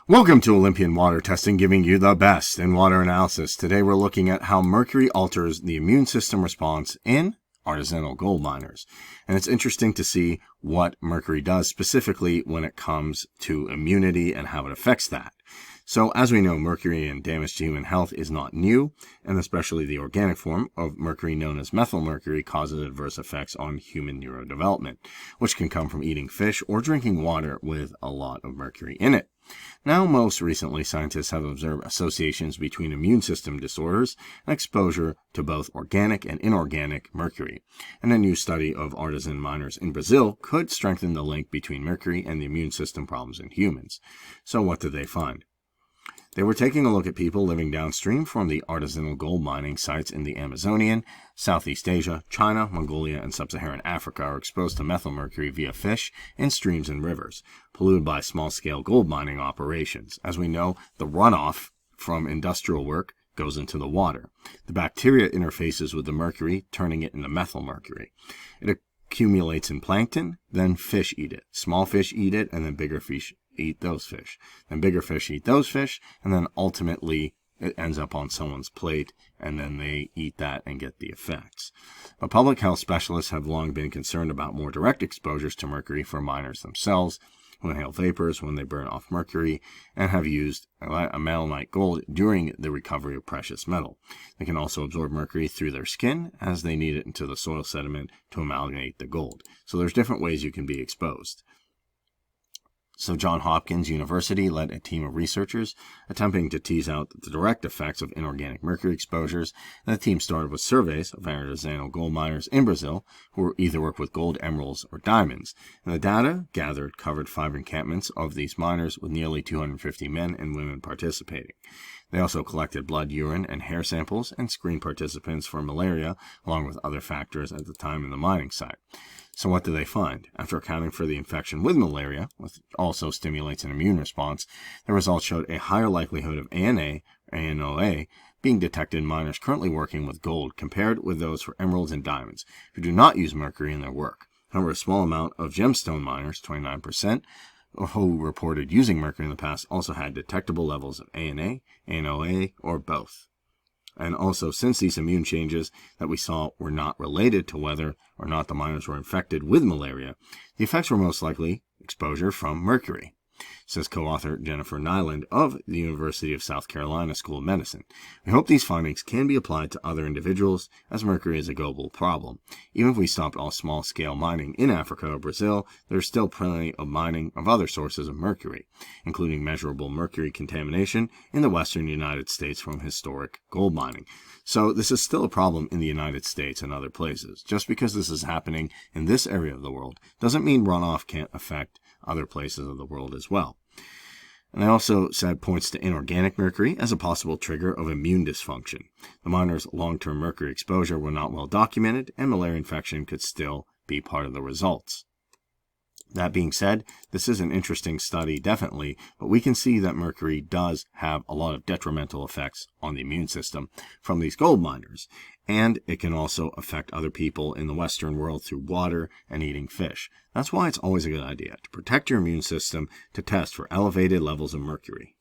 Welcome to Olympian Water Testing, giving you the best in water analysis. Today we're looking at how mercury alters the immune system response in artisanal gold miners. And it's interesting to see what mercury does specifically when it comes to immunity and how it affects that. So as we know, mercury and damage to human health is not new, and especially the organic form of mercury known as methylmercury causes adverse effects on human neurodevelopment, which can come from eating fish or drinking water with a lot of mercury in it. Now, most recently, scientists have observed associations between immune system disorders and exposure to both organic and inorganic mercury. And a new study of artisan miners in Brazil could strengthen the link between mercury and the immune system problems in humans. So what did they find? They were taking a look at people living downstream from the artisanal gold mining sites in the Amazonian, Southeast Asia, China, Mongolia, and Sub-Saharan Africa are exposed to methylmercury via fish in streams and rivers, polluted by small-scale gold mining operations. As we know, the runoff from industrial work goes into the water. The bacteria interfaces with the mercury, turning it into methylmercury. It accumulates in plankton, then fish eat it. Small fish eat it, and then bigger fish eat those fish. Then bigger fish eat those fish, and then ultimately it ends up on someone's plate, and then they eat that and get the effects. But public health specialists have long been concerned about more direct exposures to mercury for miners themselves, who inhale vapors when they burn off mercury, and have used a metalite gold during the recovery of precious metal. They can also absorb mercury through their skin as they knead it into the soil sediment to amalgamate the gold. So there's different ways you can be exposed. So Johns Hopkins University led a team of researchers attempting to tease out the direct effects of inorganic mercury exposures, and the team started with surveys of artisanal gold miners in Brazil who either work with gold, emeralds, or diamonds. And the data gathered covered 5 encampments of these miners with nearly 250 men and women participating. They also collected blood, urine, and hair samples and screened participants for malaria, along with other factors at the time in the mining site. So what do they find? After accounting for the infection with malaria, which also stimulates an immune response, the results showed a higher likelihood of ANA, ANOA, being detected in miners currently working with gold compared with those for emeralds and diamonds, who do not use mercury in their work. However, a small amount of gemstone miners, 29%, who reported using mercury in the past, also had detectable levels of ANA, ANOA, or both. And also, since these immune changes that we saw were not related to whether or not the miners were infected with malaria, the effects were most likely exposure from mercury, says co-author Jennifer Nyland of the University of South Carolina School of Medicine. We hope these findings can be applied to other individuals, as mercury is a global problem. Even if we stopped all small-scale mining in Africa or Brazil, there's still plenty of mining of other sources of mercury, including measurable mercury contamination in the western United States from historic gold mining. So this is still a problem in the United States and other places. Just because this is happening in this area of the world doesn't mean runoff can't affect other places of the world as well. And they also said points to inorganic mercury as a possible trigger of immune dysfunction. The miners' long-term mercury exposure were not well documented, and malaria infection could still be part of the results. That being said, this is an interesting study, definitely, but we can see that mercury does have a lot of detrimental effects on the immune system from these gold miners, and it can also affect other people in the Western world through water and eating fish. That's why it's always a good idea to protect your immune system to test for elevated levels of mercury.